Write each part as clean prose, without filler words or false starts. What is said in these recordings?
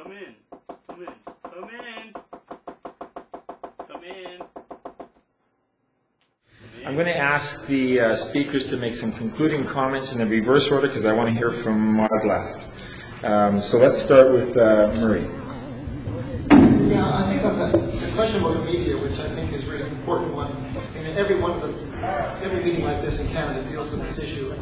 Come in. Come in. Come in. Come in. I'm going to ask the speakers to make some concluding comments in the reverse order because I want to hear from Maud last. So let's start with Murray. Yeah, I think on the question about the media, which I think is a really important one. I mean, every meeting like this in Canada deals with this issue and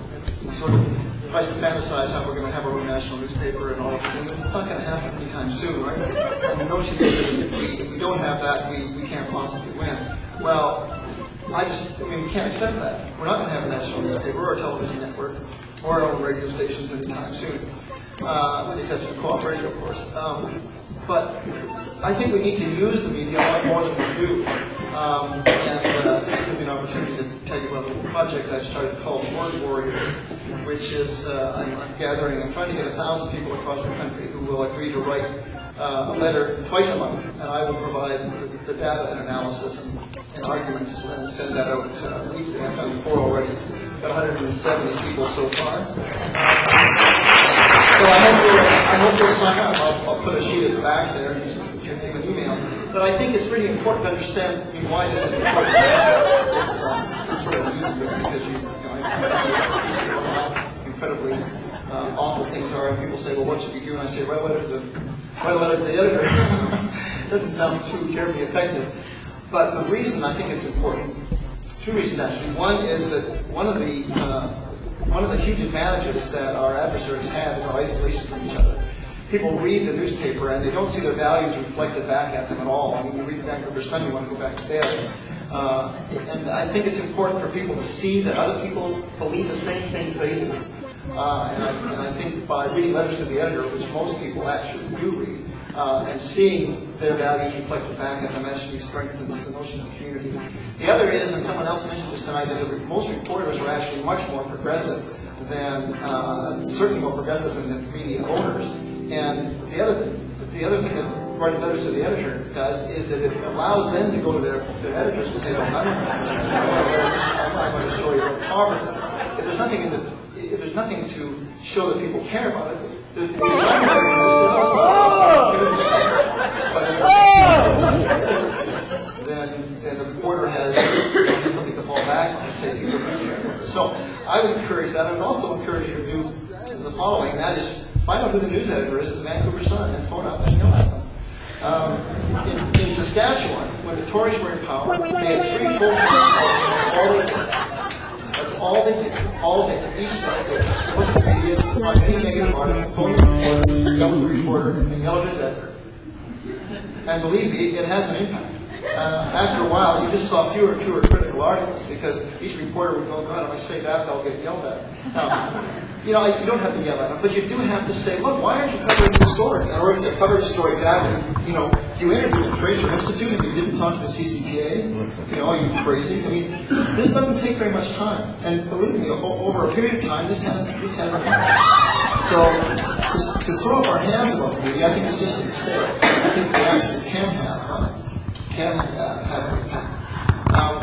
sort of tries to fantasize how we're going to have our own national newspaper and all of this. And it's not going to happen anytime soon, right? And the notion is that if we don't have that, we can't possibly win. Well, we can't accept that. We're not going to have a national newspaper or a television network or our own radio stations anytime soon, with the exception of co-op radio, of course. But I think we need to use the media a lot more than we do. This gives me an opportunity to tell you about a little project I've started called Word Warriors, which is I'm trying to get 1,000 people across the country who will agree to write a letter twice a month, and I will provide the data and analysis and arguments and send that out weekly. I've done 4 already. Got 170 people so far. So I hope you'll sign up. I'll put a sheet at the back there and you can give an email. But I think it's really important to understand why this is important. It's sort of amusing because how incredibly awful things are, and people say, well, what should we do? And I say, write a letter to the editor. It doesn't sound too terribly effective. But the reason I think it's important, 2 reasons actually. One is that one of the huge advantages that our adversaries have is our isolation from each other. People read the newspaper and they don't see their values reflected back at them at all. I mean, you read the Vancouver Sun, you want to go back to bed. And I think it's important for people to see that other people believe the same things they do. And I think by reading letters to the editor, which most people actually do read, and seeing their values reflected back at them actually strengthens the notion of community. The other is, and someone else mentioned this tonight, is that most reporters are actually much more progressive than, certainly more progressive than the media owners. And the other thing that writing letters to the editor does is that it allows them to go to their editors and say, look, I'm not going to story about poverty. If there's nothing to show that people care about it, the assignment then the reporter has something to fall back on to say people care. So I would encourage that. I would also encourage you to do the following, and that is find out who the news editor is at the Vancouver Sun and phone up and yell at them. In Saskatchewan, when the Tories were in power, they had 3 full-time reporters. That's all they did. All they did. Each night they looked at the media, on any negative article, phone the government reporter, and yell at his editor. And believe me, it has an impact. After a while, you just saw fewer and fewer critical articles because each reporter would go, God, if I say that, they'll get yelled at. Now, you don't have to yell at them, but you do have to say, look, why aren't you covering this story? Or if you cover the story badly, you interviewed the Fraser Institute and you didn't talk to the CCPA, are you crazy? I mean, this doesn't take very much time. And believe me, over a period of time, this has an impact. So, to throw up our hands about the media, I think it's just a mistake. I think we actually can have an impact.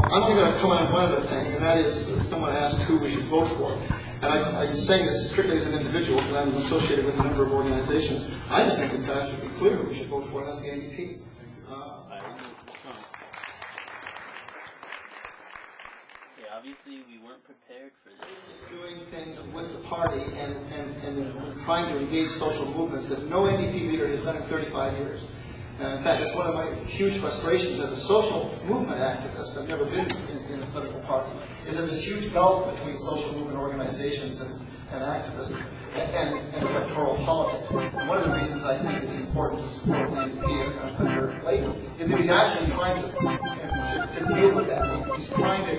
I'm going to comment on one other thing, and that is someone asked who we should vote for. And I'm saying this strictly as an individual because I'm associated with a number of organizations. I just think it's absolutely clear who we should vote for, and that's the NDP. Obviously, we weren't prepared for this. Doing things with the party and trying to engage social movements that no NDP leader has done in 35 years. In fact, it's one of my huge frustrations as a social movement activist. I've never been in a political party. Is that this huge gulf between social movement organizations and activists and electoral politics. And one of the reasons I think it's important to support the NDP under Labour is that he's actually trying to deal with that. He's trying to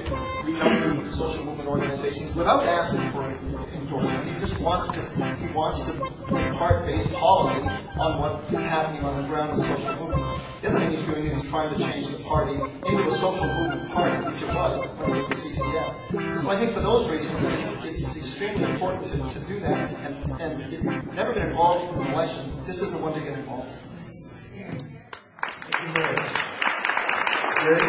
reach out to social movement organizations without asking for endorsement. He just wants to impart-based policy on what is happening on the ground with social movements. The other thing he's doing is he's trying to change the party into a social movement party, which it was when it was the CCF. So I think for those reasons, it's extremely important to do that. And if you've never been involved in an election, this is the one to get involved in. Thank you very much. Ready?